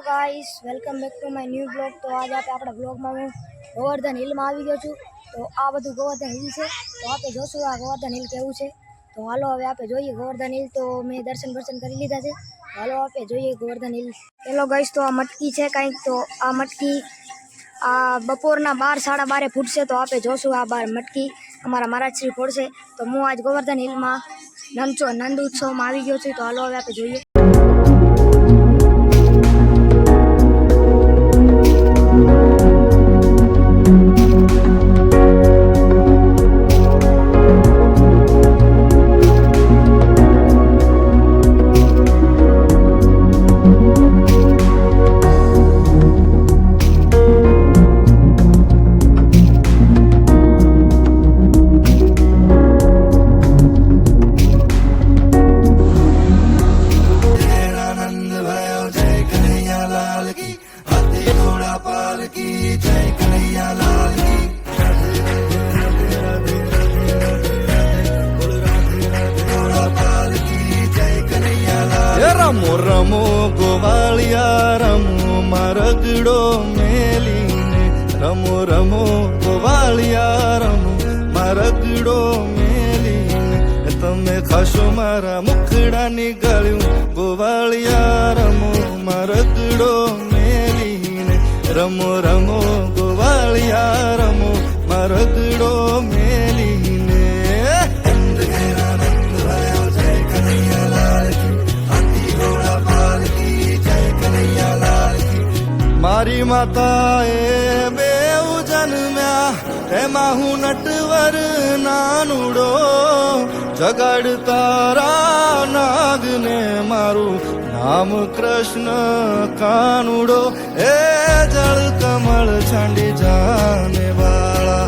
Guys welcome back to my new blog. तो आज आप ब्लॉग में हूँ गोवर्धन हिल में આવી ગયો છું। तो आ બધું गोवर्धन हिल છે। तो आप જોશું આ गोवर्धन हिल કેવું છે। तो હાલો હવે આપણે જોઈએ गोवर्धन हिल। तो મેં દર્શન કરી લીધા છે। હાલો આપણે જોઈએ गोवर्धन हिल। हेलो गाइस, तो आ मटकी છે કંઈક। तो आ मटकी आ બપોરના 12 સાડા 12 ફૂટશે। તો આપણે જોશું આ બાર મટકી અમારા મહારાજશ્રી ફોડશે। તો હું આજ गोवर्धन हिल में नंद उत्सव में આવી ગયો છું। તો હાલો હવે આપણે જોઈએ। रमो रमो गोवालिया रमो मरगड़ो मेलीने रमो रमो गोवालिया रमो मरगड़ो मेलीने तमे खाशो मारा मुखड़ा निगाळ्यु गोवालिया रमो मरगड़ो मेलीने रमो रमो गोवालिया रमो मरगड़ो मेलीने मारी माताए बेउ जन्म्या एमा हूँ नटवर नानुडो जगाड़ तारा नाग ने मारू नाम कृष्ण कानुडो ए जल कमल छांडी जाने वाला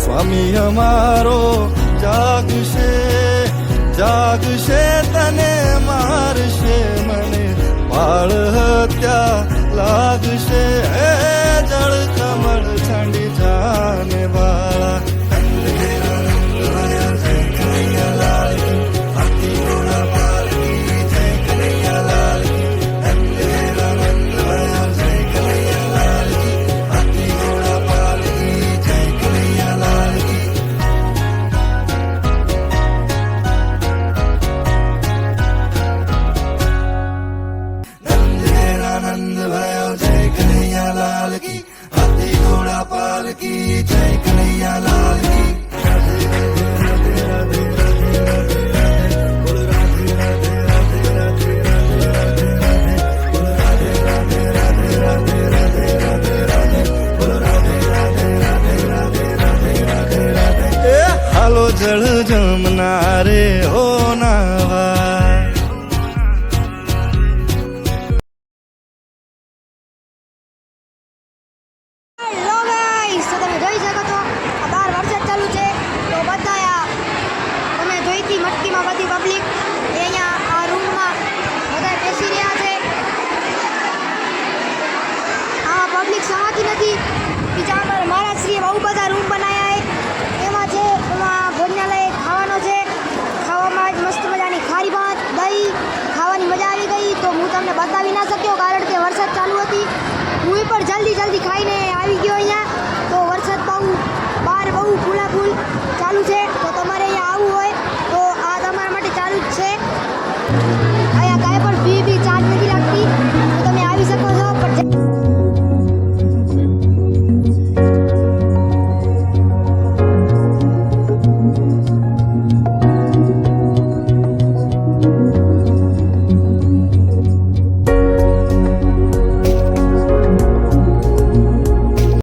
स्वामी हमारो जागशे जागशे तने मारशे मने बाळ हत्या लागशे जल कमल छांडी जाने वाला की जय कन्हैया लाल की हालो जल जमुना रे हो नावा मटकी में बड़ी पब्लिक आ रूम में बधा बेसी रहा है। हाँ पब्लिक समाती नहीं। बीजा पर महाराजश्रीए बहु बधा रूम बनाया है। एमा छे भोजनालय खावानो छे। खावामां आज मस्त मजानी खारी भात दही खावानी मजा आई गई। तो हूँ तमने बतावी ना शक्यो कारण के वरसाद